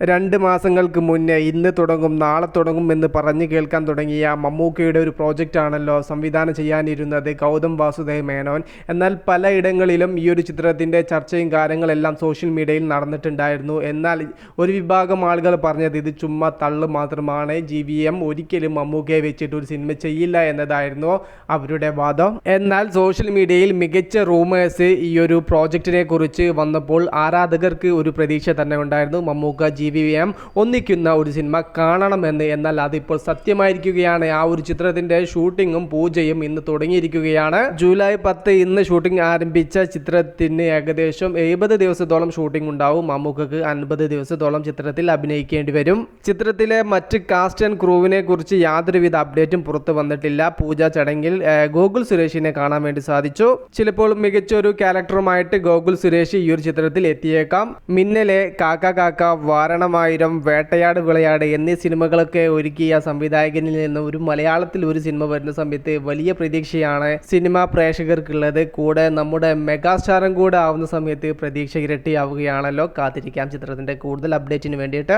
2 മാസങ്ങൾക്ക് മുന്നേ ഇന്ന് തുടങ്ങും നാളെ തുടങ്ങും എന്ന് പറഞ്ഞു കേൾക്കാൻ തുടങ്ങിയ മമ്മൂക്കയുടെ ഒരു പ്രോജക്റ്റ് ആണല്ലോ സംവിധാനം ചെയ്യാനിരുന്നത് ഗൗതം വാസുദേവ് മേനോൻ. എന്നാൽ പലയിടങ്ങളിലും ഈ ഒരു ചിത്രത്തിൻ്റെ ചർച്ചയും കാര്യങ്ങളെല്ലാം സോഷ്യൽ മീഡിയയിൽ നടന്നിട്ടുണ്ടായിരുന്നു. എന്നാൽ ഒരു വിഭാഗം ആളുകൾ പറഞ്ഞത് ഇത് ചുമ്മാ തള്ളു മാത്രമാണ്, GVM ഒരിക്കലും മമ്മൂക്കയെ വെച്ചിട്ട് ഒരു സിനിമ ചെയ്യില്ല എന്നതായിരുന്നു അവരുടെ വാദം. എന്നാൽ സോഷ്യൽ മീഡിയയിൽ മികച്ച റൂമേഴ്സ് ഈ ഒരു പ്രോജക്റ്റിനെ കുറിച്ച് വന്നപ്പോൾ ആരാധകർക്ക് ഒരു പ്രതീക്ഷ തന്നെ ഉണ്ടായിരുന്നു. മമ്മൂക്ക GVM ഒന്നിക്കുന്ന ഒരു സിനിമ കാണണമെന്ന്. എന്നാൽ അതിപ്പോൾ സത്യമായിരിക്കുകയാണ്. ആ ഒരു ചിത്രത്തിൻ്റെ ഷൂട്ടിങ്ങും പൂജയും ഇന്ന് തുടങ്ങിയിരിക്കുകയാണ്. ജൂലൈ 10 ഇന്ന് ഷൂട്ടിംഗ് ആരംഭിച്ച ചിത്രത്തിന് ഏകദേശം 70 ദിവസത്തോളം ഷൂട്ടിംഗ് ഉണ്ടാവും. മമ്മൂക്കക്ക് 50 ദിവസത്തോളം ചിത്രത്തിൽ അഭിനയിക്കേണ്ടി വരും. ചിത്രത്തിലെ മറ്റ് കാസ്റ്റ് ആൻഡ് ക്രൂവിനെ കുറിച്ച് യാതൊരുവിധ അപ്ഡേറ്റും പുറത്തു വന്നിട്ടില്ല. പൂജ ചടങ്ങിൽ ഗോകുൽ സുരേഷിനെ കാണാൻ വേണ്ടി സാധിച്ചു. ചിലപ്പോൾ മികച്ചൊരു ക്യാരക്ടറുമായിട്ട് ഗോകുൽ സുരേഷ് ഈ ഒരു ചിത്രത്തിൽ എത്തിയേക്കാം. മിന്നലെ, കാക്ക കാക്ക, വാരണമായിരം, വേട്ടയാട് വിളയാട് എന്നീ സിനിമകളൊക്കെ ഒരുക്കിയ സംവിധായകനിൽ നിന്ന് ഒരു മലയാളത്തിൽ ഒരു സിനിമ വരുന്ന സമയത്ത് വലിയ പ്രതീക്ഷയാണ് സിനിമ പ്രേക്ഷകർക്കുള്ളത്. കൂടെ നമ്മുടെ മെഗാസ്റ്റാറും കൂടെ ആവുന്ന സമയത്ത് പ്രതീക്ഷ ഇരട്ടിയാവുകയാണല്ലോ. കാത്തിരിക്കാം ചിത്രത്തിൻ്റെ കൂടുതൽ അപ്ഡേറ്റിന് വേണ്ടിയിട്ട്.